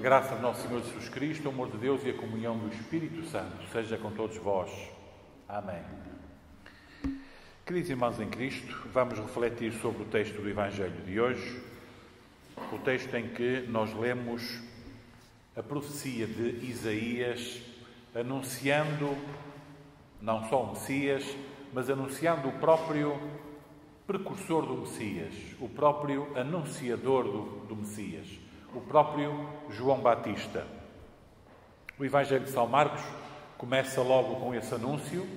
graça do nosso Senhor Jesus Cristo, o amor de Deus e a comunhão do Espírito Santo seja com todos vós. Amém. Queridos irmãos em Cristo, vamos refletir sobre o texto do Evangelho de hoje, o texto em que nós lemos a profecia de Isaías, anunciando não só o Messias, mas anunciando o próprio precursor do Messias, o próprio anunciador do Messias, o próprio João Batista. O Evangelho de São Marcos começa logo com esse anúncio,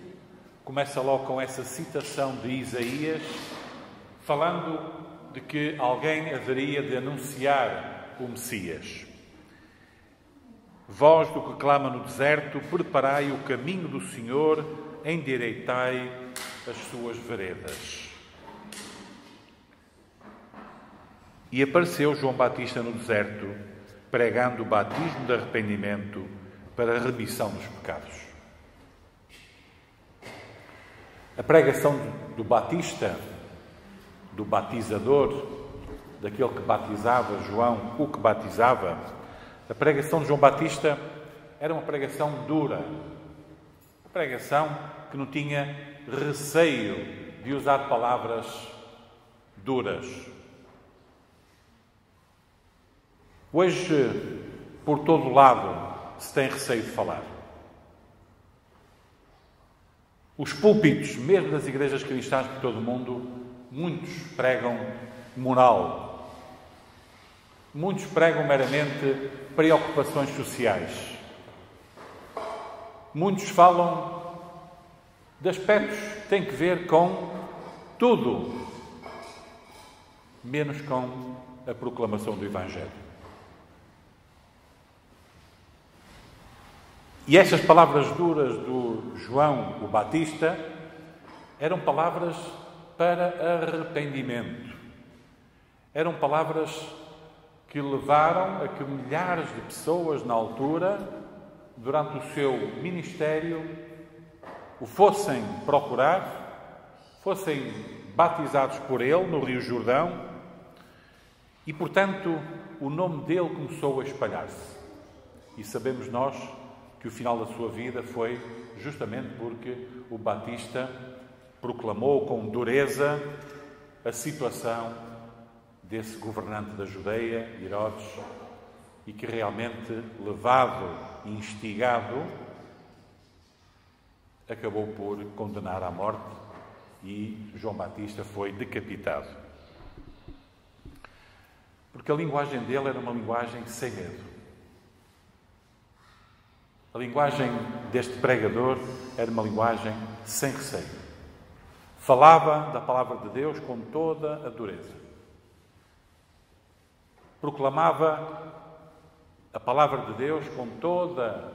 começa logo com essa citação de Isaías, falando de que alguém haveria de anunciar o Messias. Voz do que clama no deserto, preparai o caminho do Senhor, endireitai as suas veredas. E apareceu João Batista no deserto, pregando o batismo de arrependimento para a remissão dos pecados. A pregação do Batista, do batizador, daquele que batizava, João, o que batizava, a pregação de João Batista era uma pregação dura, uma pregação que não tinha receio de usar palavras duras. Hoje, por todo lado, se tem receio de falar. Os púlpitos, mesmo das igrejas cristãs por todo o mundo, muitos pregam moral. Muitos pregam meramente preocupações sociais. Muitos falam de aspectos que têm que ver com tudo, menos com a proclamação do Evangelho. E estas palavras duras do João o Batista eram palavras para arrependimento. Eram palavras que levaram a que milhares de pessoas na altura, durante o seu ministério, o fossem procurar, fossem batizados por ele no Rio Jordão e, portanto, o nome dele começou a espalhar-se. E sabemos nós que o final da sua vida foi justamente porque o Batista proclamou com dureza a situação desse governante da Judeia, Herodes, e que realmente, levado e instigado, acabou por condenar à morte e João Batista foi decapitado. Porque a linguagem dele era uma linguagem sem medo. A linguagem deste pregador era uma linguagem sem receio. Falava da palavra de Deus com toda a dureza. Proclamava a palavra de Deus com toda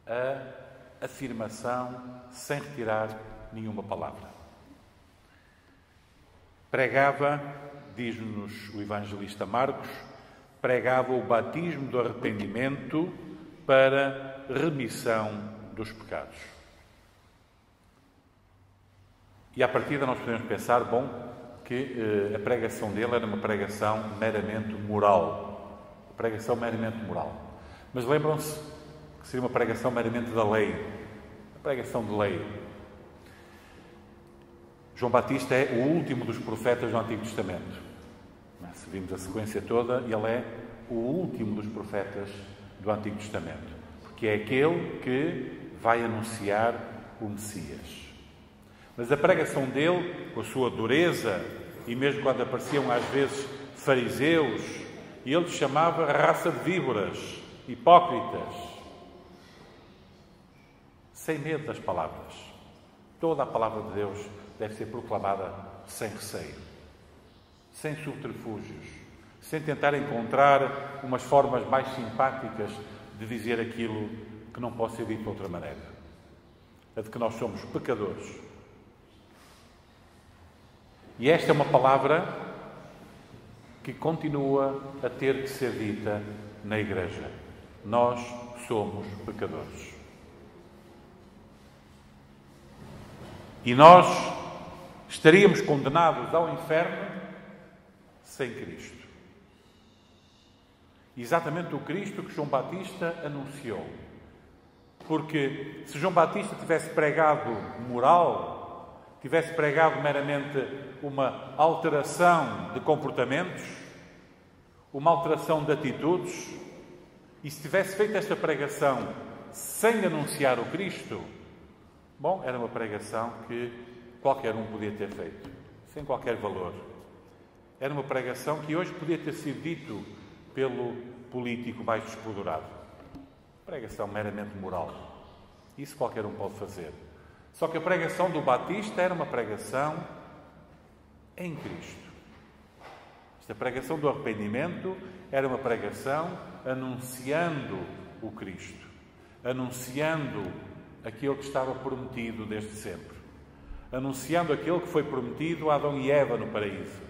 a afirmação, sem retirar nenhuma palavra. Pregava, diz-nos o evangelista Marcos, pregava o batismo do arrependimento para remissão dos pecados. E à partida nós podemos pensar, que a pregação dele era uma pregação meramente moral. Uma pregação meramente moral. Mas lembram-se que seria uma pregação meramente da lei. Uma pregação de lei. João Batista é o último dos profetas do Antigo Testamento. Se vimos a sequência toda, ele é o último dos profetas do Antigo Testamento, porque é aquele que vai anunciar o Messias. Mas a pregação dele, com a sua dureza, e mesmo quando apareciam às vezes fariseus, e ele chamava raça de víboras, hipócritas, sem medo das palavras. Toda a palavra de Deus deve ser proclamada sem receio, sem subterfúgios, sem tentar encontrar umas formas mais simpáticas de dizer aquilo que não pode ser dito de outra maneira. A de que nós somos pecadores. E esta é uma palavra que continua a ter que ser dita na Igreja. Nós somos pecadores. E nós estaríamos condenados ao inferno sem Cristo. Exatamente o Cristo que João Batista anunciou. Porque se João Batista tivesse pregado moral, tivesse pregado meramente uma alteração de comportamentos, uma alteração de atitudes, e se tivesse feito esta pregação sem anunciar o Cristo, bom, era uma pregação que qualquer um podia ter feito, sem qualquer valor. Era uma pregação que hoje podia ter sido dito pelo político mais despodurado. Pregação meramente moral. Isso qualquer um pode fazer. Só que a pregação do Batista era uma pregação em Cristo. Esta pregação do arrependimento era uma pregação anunciando o Cristo, anunciando aquilo que estava prometido desde sempre, anunciando aquilo que foi prometido a Adão e Eva no paraíso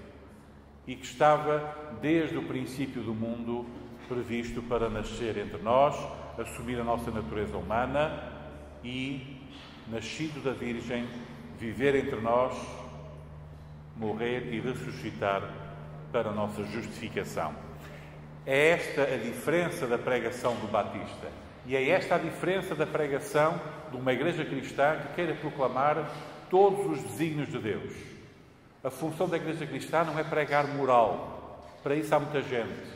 e que estava desde o princípio do mundo previsto para nascer entre nós, assumir a nossa natureza humana e, nascido da Virgem, viver entre nós, morrer e ressuscitar para a nossa justificação. É esta a diferença da pregação do Batista. E é esta a diferença da pregação de uma igreja cristã que queira proclamar todos os desígnios de Deus. A função da igreja cristã não é pregar moral. Para isso há muita gente.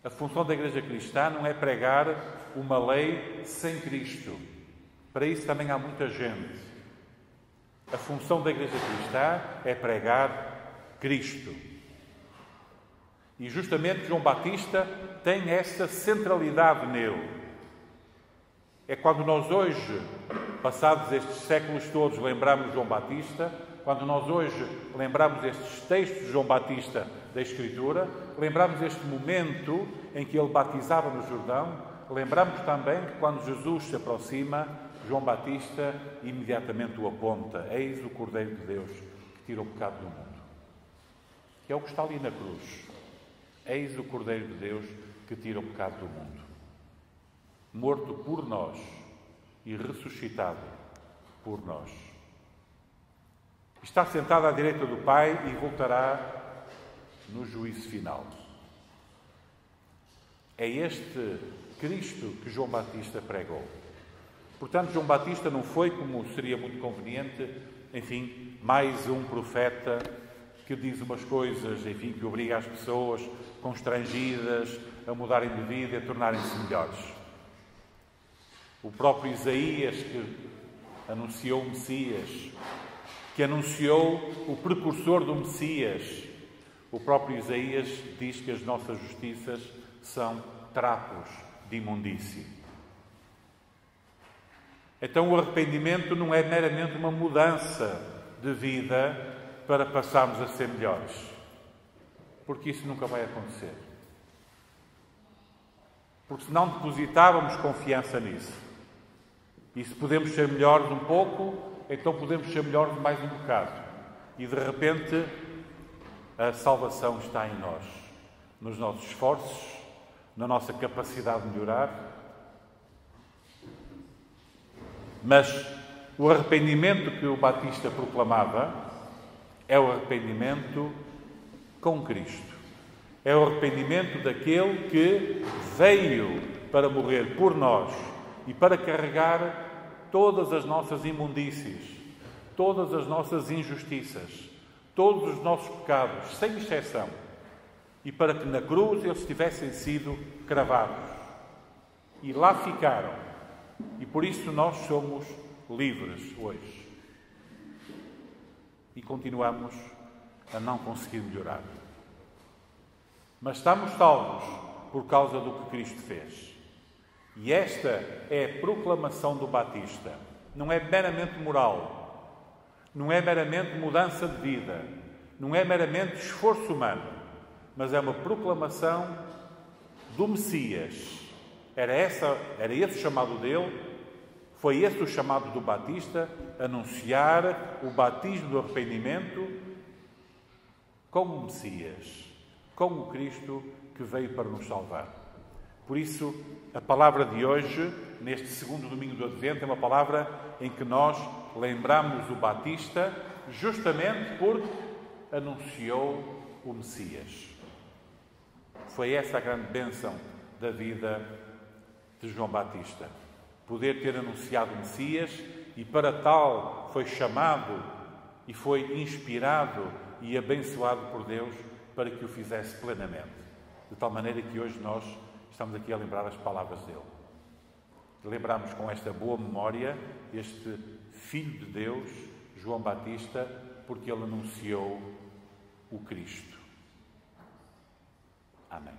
A função da igreja cristã não é pregar uma lei sem Cristo. Para isso também há muita gente. A função da igreja cristã é pregar Cristo. E justamente João Batista tem esta centralidade nele. É quando nós hoje, passados estes séculos todos, lembramos João Batista, quando nós hoje lembramos estes textos de João Batista da Escritura, lembramos este momento em que ele batizava no Jordão, lembramos também que quando Jesus se aproxima, João Batista imediatamente o aponta. Eis o Cordeiro de Deus que tira o pecado do mundo. Que é o que está ali na cruz. Eis o Cordeiro de Deus que tira o pecado do mundo. Morto por nós e ressuscitado por nós. Está sentado à direita do Pai e voltará no juízo final. É este Cristo que João Batista pregou. Portanto, João Batista não foi, como seria muito conveniente, enfim, mais um profeta que diz umas coisas, enfim, que obriga as pessoas constrangidas a mudarem de vida e a tornarem-se melhores. O próprio Isaías, que anunciou o Messias, que anunciou o precursor do Messias, o próprio Isaías diz que as nossas justiças são trapos de imundície. Então o arrependimento não é meramente uma mudança de vida para passarmos a ser melhores, porque isso nunca vai acontecer. Porque se não depositávamos confiança nisso, e se podemos ser melhores um pouco, então podemos ser melhores mais um bocado. E de repente a salvação está em nós, nos nossos esforços, na nossa capacidade de melhorar. Mas o arrependimento que o Batista proclamava é o arrependimento com Cristo. É o arrependimento daquele que veio para morrer por nós e para carregar todas as nossas imundícies, todas as nossas injustiças, todos os nossos pecados, sem exceção, e para que na cruz eles tivessem sido cravados. E lá ficaram. E por isso nós somos livres hoje. E continuamos a não conseguir melhorar. Mas estamos salvos por causa do que Cristo fez. E esta é a proclamação do Batista. Não é meramente moral, não é meramente mudança de vida, não é meramente esforço humano, mas é uma proclamação do Messias. Era esse o chamado dele, foi esse o chamado do Batista, anunciar o batismo do arrependimento como o Messias, como o Cristo que veio para nos salvar. Por isso, a palavra de hoje, neste segundo domingo do Advento, é uma palavra em que nós lembramos o Batista justamente porque anunciou o Messias. Foi essa a grande bênção da vida de João Batista. Poder ter anunciado o Messias e para tal foi chamado e foi inspirado e abençoado por Deus para que o fizesse plenamente. De tal maneira que hoje nós estamos aqui a lembrar as palavras dele. Lembramos com esta boa memória este Filho de Deus, João Batista, porque ele anunciou o Cristo. Amém.